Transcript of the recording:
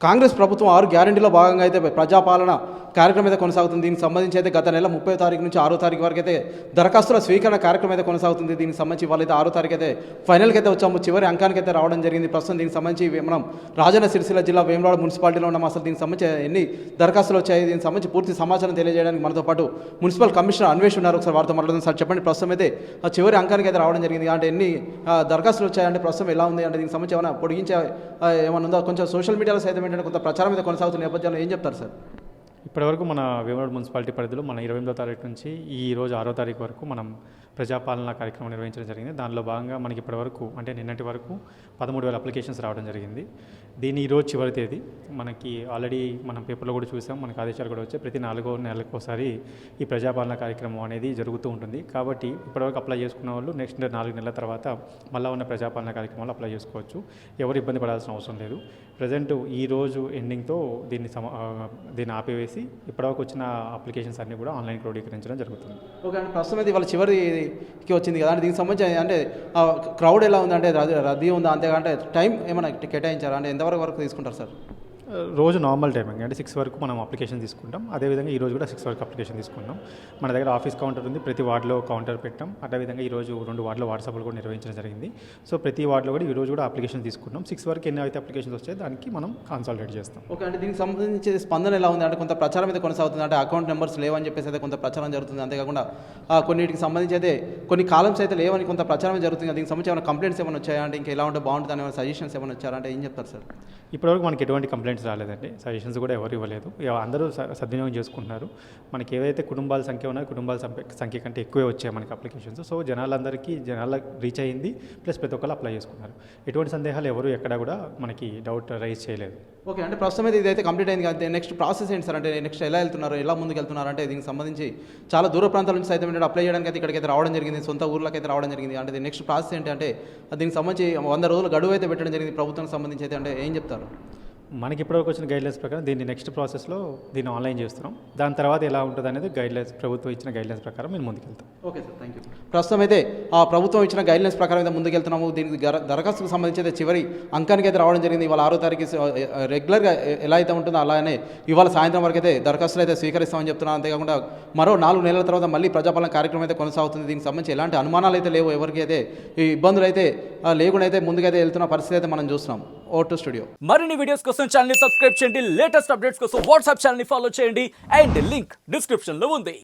కాంగ్రెస్ ప్రభుత్వం 6 గ్యారెంటీలో భాగంగా అయితే ప్రజాపాలన కార్యక్రమం అయితే కొనసాగుతుంది. దీనికి సంబంధించి అయితే గత నెల 30వ తారీఖు నుంచి 6వ తారీఖు వరకు అయితే దరఖాస్తుల స్వీకరణ కార్యక్రమం అయితే కొనసాగుతుంది. దీనికి సంబంధించి వాళ్ళైతే 6వ తారీఖు అయితే ఫైనల్కి అయితే వచ్చాము, చివరి అంకానికి అయితే రావడం జరిగింది. ప్రస్తుతం దీనికి సంబంధించి మనం రాజన్న సిరిసిల్ల జిల్లా వేములవాడ మున్సిపాలిటీలో ఉన్నాం. అసలు దీనికి సంబంధించి ఎన్ని దరఖాస్తులు వచ్చాయి, దీనికి సంబంధించి పూర్తి సమాచారం తెలియజేయడానికి మనతో పాటు మున్సిపల్ కమిషనర్ అన్వేష్ ఉన్నారు. ఒకసారి వారితో మాట్లాడుతుంది. సార్ చెప్పండి, ప్రస్తుతం అయితే చివరి అంకానికి అయితే రావడం జరిగింది. అంటే ఎన్ని దరఖాస్తులు వచ్చాయంటే ప్రస్తుతం ఎలా ఉంది, అంటే దీనికి సంబంధించి ఏమైనా పొడిగించే ఏమైనా ఉందా? కొంచెం సోషల్ మీడియాలో సైతం ఏంటంటే కొంత ప్రచారం అయితే కొనసాగుతున్న నేపథ్యంలో ఏం చెప్తారు సార్? ఇప్పటివరకు మన వేములవాడ మున్సిపాలిటీ పరిధిలో మన 28వ తారీఖు నుంచి ఈ రోజు 6వ తారీఖు వరకు మనం ప్రజాపాలన కార్యక్రమం నిర్వహించడం జరిగింది. దానిలో భాగంగా మనకి ఇప్పటివరకు అంటే నిన్నటి వరకు 13,000 అప్లికేషన్స్ రావడం జరిగింది. దీని ఈరోజు చివరి తేదీ. మనకి ఆల్రెడీ మనం పేపర్లో కూడా చూసాం, మనకి ఆదేశాలు కూడా వచ్చాయి. ప్రతి 4 నెలలకోసారి ఈ ప్రజాపాలన కార్యక్రమం అనేది జరుగుతూ ఉంటుంది. కాబట్టి ఇప్పటివరకు అప్లై చేసుకున్న వాళ్ళు నెక్స్ట్ 4 నెలల తర్వాత మళ్ళీ ఉన్న ప్రజాపాలన కార్యక్రమాలు అప్లై చేసుకోవచ్చు. ఎవరు ఇబ్బంది పడాల్సిన అవసరం లేదు. ప్రజెంట్ ఈ రోజు ఎండింగ్తో దీన్ని ఆపివేసి ఇప్పటివరకు వచ్చిన అప్లికేషన్స్ అన్నీ కూడా ఆన్లైన్ క్రోడీకరించడం జరుగుతుంది. ఓకే అండి, ప్రస్తుతం అయితే వాళ్ళ చివరికి వచ్చింది కదా, అంటే దీనికి సంబంధించి అంటే క్రౌడ్ ఎలా ఉంది, అంటే రద్దీ ఉందా, అంతేగాంటే టైం ఏమైనా కేటాయించారా, అంటే ఎంతవరకు వరకు తీసుకుంటారు సార్? రోజు నార్మల్ టైమింగ్ అంటే 6 వరకు మనం అప్లికేషన్ తీసుకుంటాం. అదేవిధంగా ఈరోజు కూడా 6 వరకు అప్లికేషన్ తీసుకుంటాం. మన దగ్గర ఆఫీస్ కౌంటర్ ఉంది, ప్రతి వార్డులో కౌంటర్ పెట్టాం. అదేవిధంగా ఈరోజు 2 వార్డులో వాట్సాప్లు కూడా నిర్వహించడం జరిగింది. సో ప్రతి వార్డులో కూడా ఈరోజు కూడా అప్లికేషన్ తీసుకుంటాం. 6 వరకు ఎన్ని అయితే అప్లికేషన్స్ వచ్చాయి దానికి మనం కన్సాలిడేట్ చేస్తాం. ఓకే, అంటే దీనికి సంబంధించి స్పందన ఎలా ఉంది, అంటే కొంత ప్రచారం అయితే కొనసాగుతుంది, అంటే అకౌంట్ నెంబర్స్ లేవని చెప్పేసి అయితే కొంత ప్రచారం జరుగుతుంది. అంతేకాకుండా కొన్నిటికి సంబంధించి అయితే కొన్ని కాలమ్స్ అయితే లేవని కొంత ప్రచారం జరుగుతుంది. దీనికి సంబంధించి ఏమైనా కంప్లైంట్స్ ఏమైనా వచ్చాయా, అంటే ఇంకా ఎలా ఉంటే బాగుంటుంది అని ఏమైనా సజెషన్స్ ఏమైనా వచ్చారంటే ఏం చెప్తారు సార్? ఇప్పటివరకు మనకి ఎటువంటి కంప్లైంట్స్ రాలేదండి. సజెషన్స్ కూడా ఎవరు ఇవ్వలేదు. అందరూ సద్వినియోగం చేసుకుంటున్నారు. మనకి ఏవైతే కుటుంబాల సంఖ్య ఉన్నాయో కుటుంబాల సంఖ్య కంటే ఎక్కువే వచ్చాయి మనకి అప్లికేషన్స్. సో జనాల రీచ్ అయ్యింది, ప్లస్ ప్రతి ఒక్కరు అప్లై చేసుకున్నారు. ఎటువంటి సందేహాలు ఎవరు ఎక్కడ కూడా మనకి డౌట్ రైజ్ చేయలేదు. ఓకే, అంటే ప్రస్తుతం అయితే ఇదైతే కంప్లీట్ అయింది కదా, నెక్స్ట్ ప్రాసెస్ ఏంటి సార్? అంటే నెక్స్ట్ ఎలా వెళ్తున్నారు, ఎలా ముందుకు వెళ్తున్నారు? అంటే దీనికి సంబంధించి చాలా దూర ప్రాంతాల నుంచి సైతం ఏంటంటే అప్లై చేయడానికి అయితే ఇక్కడికైతే రావడం జరిగింది, సొంత ఊర్లోకి అయితే రావడం జరిగింది. అంటే నెక్స్ట్ ప్రాసెస్ ఏంటి, అంటే దీనికి సంబంధించి 100 రోజులు గడువు అయితే పెట్టడం జరిగింది ప్రభుత్వానికి సంబంధించి అయితే, అంటే ఏం చెప్తారు? మనకి ఇప్పటివరకు వచ్చిన గైడ్లైన్స్ ప్రకారం దీన్ని నెక్స్ట్ ప్రాసెస్లో దీన్ని ఆన్లైన్ చేస్తున్నాం. దాని తర్వాత ఎలా ఉంటుంది అనేది గైడ్లైన్స్, ప్రభుత్వం ఇచ్చిన గైడ్లైన్స్ ప్రకారం మేము ముందుకెళ్తాం. Okay sir, thank you. ప్రస్తుతం అయితే ప్రభుత్వం ఇచ్చిన గైడ్లైన్స్ ప్రకారం అయితే ముందుకెళ్తున్నాము. దీనికి దరఖాస్తుకు సంబంధించి అయితే చివరి అంకానికి అయితే రావడం జరిగింది. ఇవాళ 6వ తారీఖు రెగ్యులర్గా ఎలా అయితే ఉంటుందో అలానే ఇవాళ సాయంత్రం వరకు అయితే దరఖాస్తులు అయితే స్వీకరిస్తామని చెప్తున్నాను. అంతేకాకుండా మరో 4 నెలల తర్వాత మళ్ళీ ప్రజాపాలన కార్యక్రమం అయితే కొనసాగుతుంది. దీనికి సంబంధించి ఎలాంటి అనుమానాలు అయితే లేవు, ఎవరికి అయితే ఈ ఇబ్బందులు అయితే లేకుండా అయితే ముందుకైతే వెళ్తున్న పరిస్థితి అయితే మనం చూస్తున్నాం. Vote studio. మరిన్ని వీడియోస్ కోసం ఛానల్ ని సబ్స్క్రైబ్ చేయండి, లేటెస్ట్ అప్డేట్స్ కోసం వాట్సాప్ ఛానల్ ని ఫాలో చేయండి, అండ్ లింక్ డిస్క్రిప్షన్ లో ఉంది.